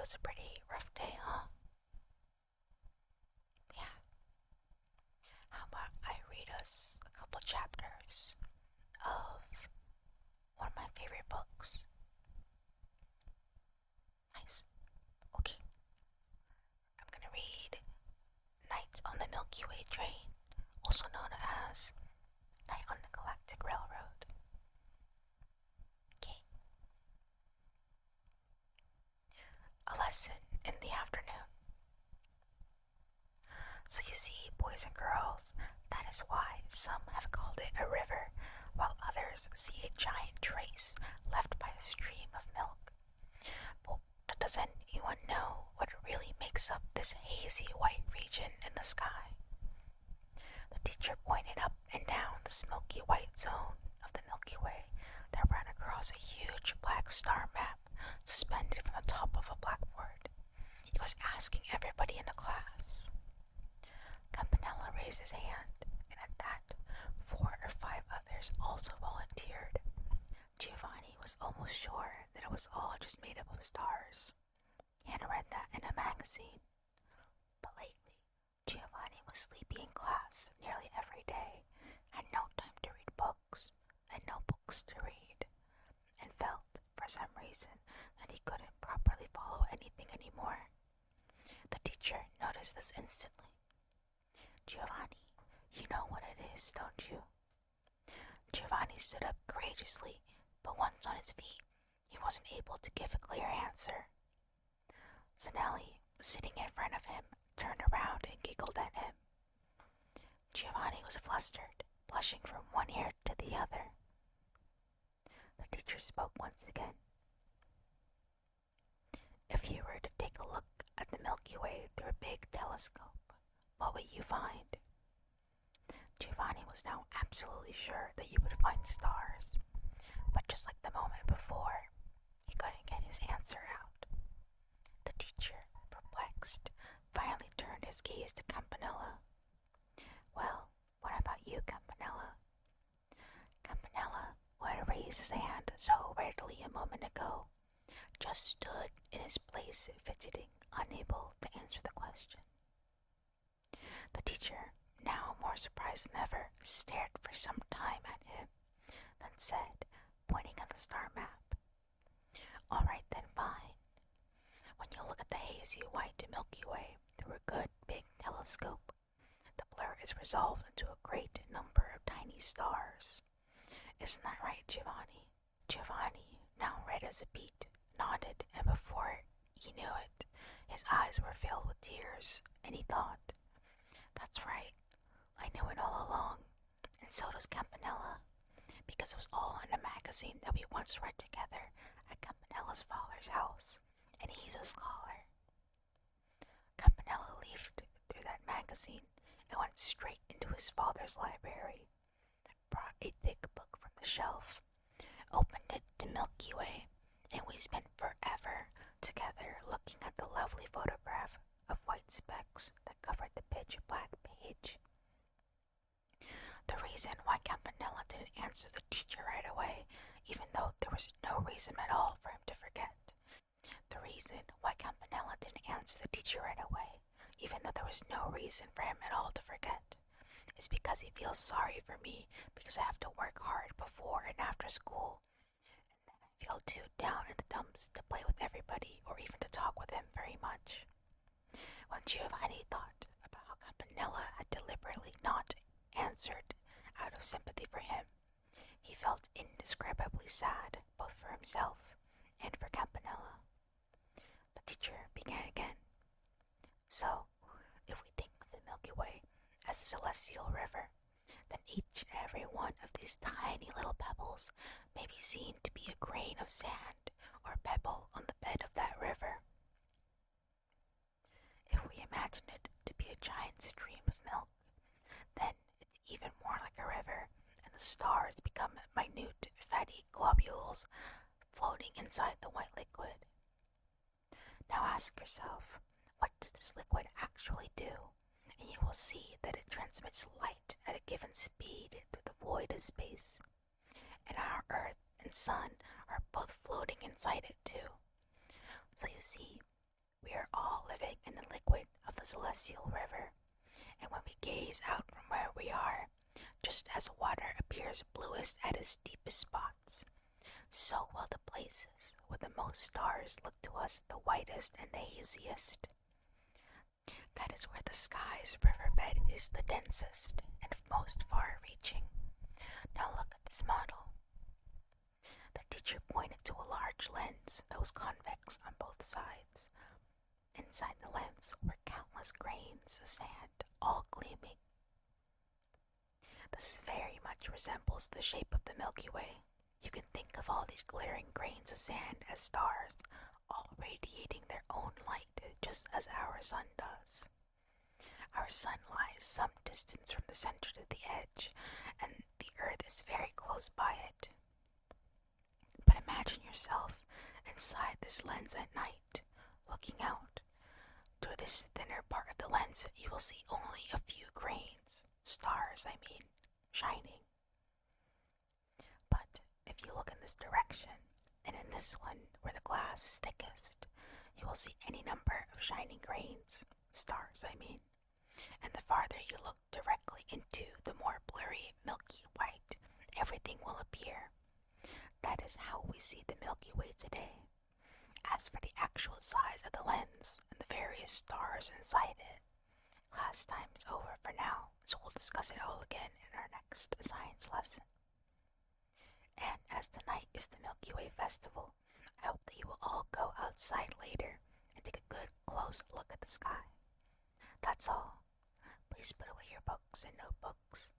was a pretty rough day, huh? Yeah. How about I read us a couple chapters of one of my favorite books? Nice. Okay. I'm gonna read Night on the Milky Way Train, also known as Night on the Galactic Railroad. Okay. A lesson in the afternoon. So you see, boys and girls, that is why some have called it a river, while others see a giant trace left by a stream of milk. But does anyone know what really makes up this hazy white region in the sky? The teacher pointed up and down the smoky white zone of the Milky Way that ran across a huge black star map suspended from the top of a blackboard. He was asking everybody in the class. Campanella raised his hand, and at that, 4 or 5 others also volunteered. Giovanni was almost sure that it was all just made up of stars. He had read that in a magazine. But lately, Giovanni was sleepy in class nearly every day, had no time to read books, and no books to read, and felt, for some reason, that he couldn't properly follow anything anymore. The teacher noticed this instantly. Giovanni, you know what it is, don't you? Giovanni stood up courageously, but once on his feet, he wasn't able to give a clear answer. Zanelli, sitting in front of him, turned around and giggled at him. Giovanni was flustered, blushing from one ear to the other. The teacher spoke once again. If you were to take a look at the Milky Way through a big telescope, what would you find? Giovanni was now absolutely sure that you would find stars, but just like the moment before, he couldn't get his answer out. The teacher, perplexed, finally turned his gaze to Campanella. Well, what about you, Campanella? Campanella, who had raised his hand so readily a moment ago, just stood in his place, fidgeting, unable to answer the question. The teacher, now more surprised than ever, stared for some time at him, then said, pointing at the star map, "All right then, fine. When you look at the hazy white Milky Way through a good big telescope, the blur is resolved into a great number of tiny stars. Isn't that right, Giovanni?" Giovanni, now red as a beet, nodded, and before he knew it, his eyes were filled with tears, and he thought, "That's right. I knew it all along, and so does Campanella, because it was all in a magazine that we once read together at Campanella's father's house, and he's a scholar." Campanella leafed through that magazine and went straight into his father's library, brought a thick book from the shelf, opened it to Milky Way, and we spent forever together looking at the lovely photograph of white specks that covered the pitch black page. The reason why Campanella didn't answer the teacher right away, even though there was no reason at all for him to forget. The reason why Campanella didn't answer the teacher right away, even though there was no reason for him at all to forget, is because he feels sorry for me because I have to work hard before and after school, and then I feel too down in the dumps to play with everybody or even to talk with him very much. When Giovanni thought about how Campanella had deliberately not answered out of sympathy for him, he felt indescribably sad, both for himself and for Campanella. The teacher began again. So, if we think of the Milky Way as a celestial river, then each and every one of these tiny little pebbles may be seen to be a grain of sand or pebble on the bed of that river. If we imagine it to be a giant stream of milk, then it's even more like a river, and the stars become minute, fatty globules floating inside the white liquid. Now ask yourself, what does this liquid actually do? And you will see that it transmits light at a given speed through the void of space. And our Earth and Sun are both floating inside it too. So you see, We are all living in the liquid of the celestial river, and when we gaze out from where we are, just as water appears bluest at its deepest spots, so will the places where the most stars look to us the whitest and the haziest. That is where the sky's riverbed is the densest and most far-reaching. Now look at this model. The teacher pointed to a large lens that was convex on both sides. Inside the lens were countless grains of sand, all gleaming. This very much resembles the shape of the Milky Way. You can think of all these glittering grains of sand as stars, all radiating their own light just as our sun does. Our sun lies some distance from the center to the edge, and the Earth is very close by it. But imagine yourself inside this lens at night, looking out. Through this thinner part of the lens, you will see only a few grains, stars, shining. But if you look in this direction, and in this one where the glass is thickest, you will see any number of shining grains, stars, and the farther you look directly into the more blurry milky white, everything will appear. That is how we see the Milky Way today. As for the actual size of the lens and the various stars inside it, class time is over for now, so we'll discuss it all again in our next science lesson. And as tonight is the Milky Way Festival, I hope that you will all go outside later and take a good close look at the sky. That's all. Please put away your books and notebooks.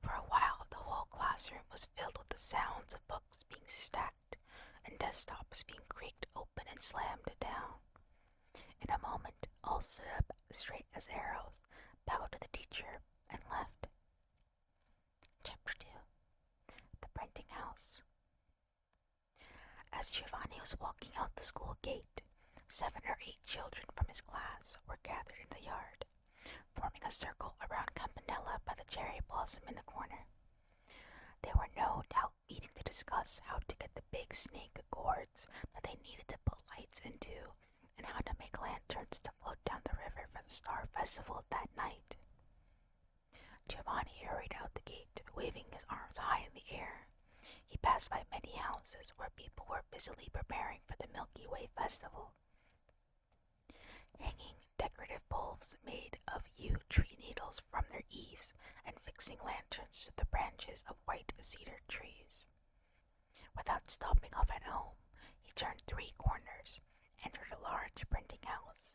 For a while, the whole classroom was filled with the sounds of books being stacked and desktops being creaked open and slammed down. In a moment, all stood up straight as arrows, bowed to the teacher, and left. Chapter 2. The Printing House. As Giovanni was walking out the school gate, 7 or 8 children from his class were gathered in the yard, forming a circle around Campanella by the cherry blossom in the corner. They were no doubt meeting to discuss how to get the big snake gourds that they needed to put lights into, and how to make lanterns to float down the river for the Star Festival that night. Giovanni hurried out the gate, waving his arms high in the air. He passed by many houses where people were busily preparing for the Milky Way Festival, hanging decorative bulbs made of yew tree needles from their eaves and fixing lanterns to the branches of white cedar trees. Without stopping off at home, he turned 3 corners, entered a large printing house,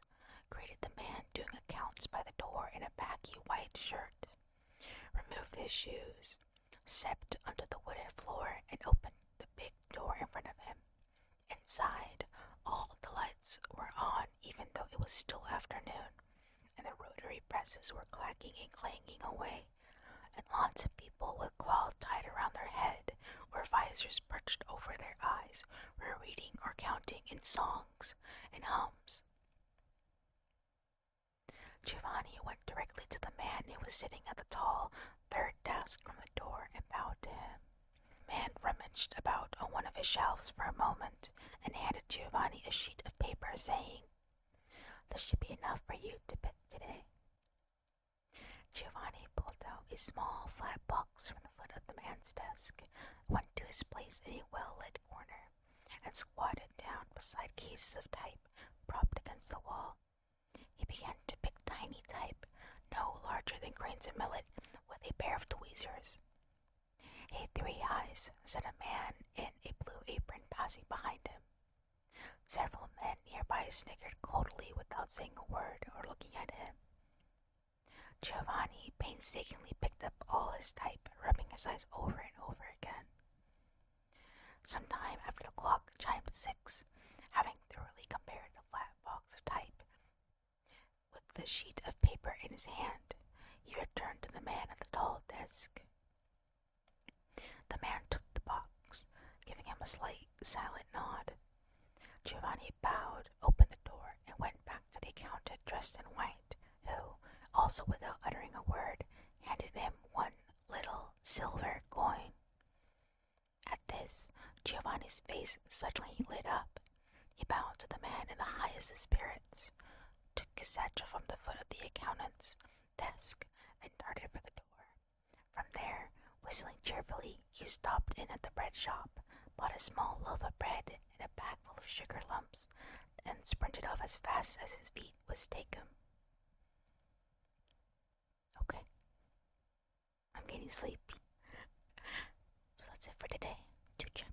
greeted the man doing accounts by the door in a baggy white shirt, removed his shoes, stepped onto the wooden floor, and opened the big door in front of him. Inside, all the lights were on even though it was still afternoon, and the rotary presses were clacking and clanging away, and lots of people with cloth tied around their head or visors perched over their eyes were reading or counting in songs and hums. Giovanni went directly to the man who was sitting at the tall 3rd desk from the door and bowed to him. The man rummaged about on one of his shelves for a moment and handed Giovanni a sheet of paper, saying, "This should be enough for you to pick today." Giovanni pulled out a small flat box from the foot of the man's desk, went to his place in a well-lit corner, and squatted down beside cases of type propped against the wall. He began to pick tiny type, no larger than grains of millet, with a pair of tweezers. "Hey, 3 eyes," said a man in a blue apron passing behind him. Several men nearby snickered coldly without saying a word or looking at him. Giovanni painstakingly picked up all his type, rubbing his eyes over and over again. Some time after the clock chimed 6, having thoroughly compared the flat box of type with the sheet of paper in his hand, he returned to the man at the tall desk. The man took the box, giving him a slight, silent nod. Giovanni bowed, opened the door, and went back to the accountant dressed in white, who, also without uttering a word, handed him 1 little silver coin. At this, Giovanni's face suddenly lit up. He bowed to the man in the highest of spirits, took his satchel from the foot of the accountant's desk, and darted for the door. From there, whistling cheerfully, he stopped in at the bread shop, bought a small loaf of bread and a bag full of sugar lumps, and sprinted off as fast as his feet would take him. Okay, I'm getting sleepy. So that's it for today. Choo-choo.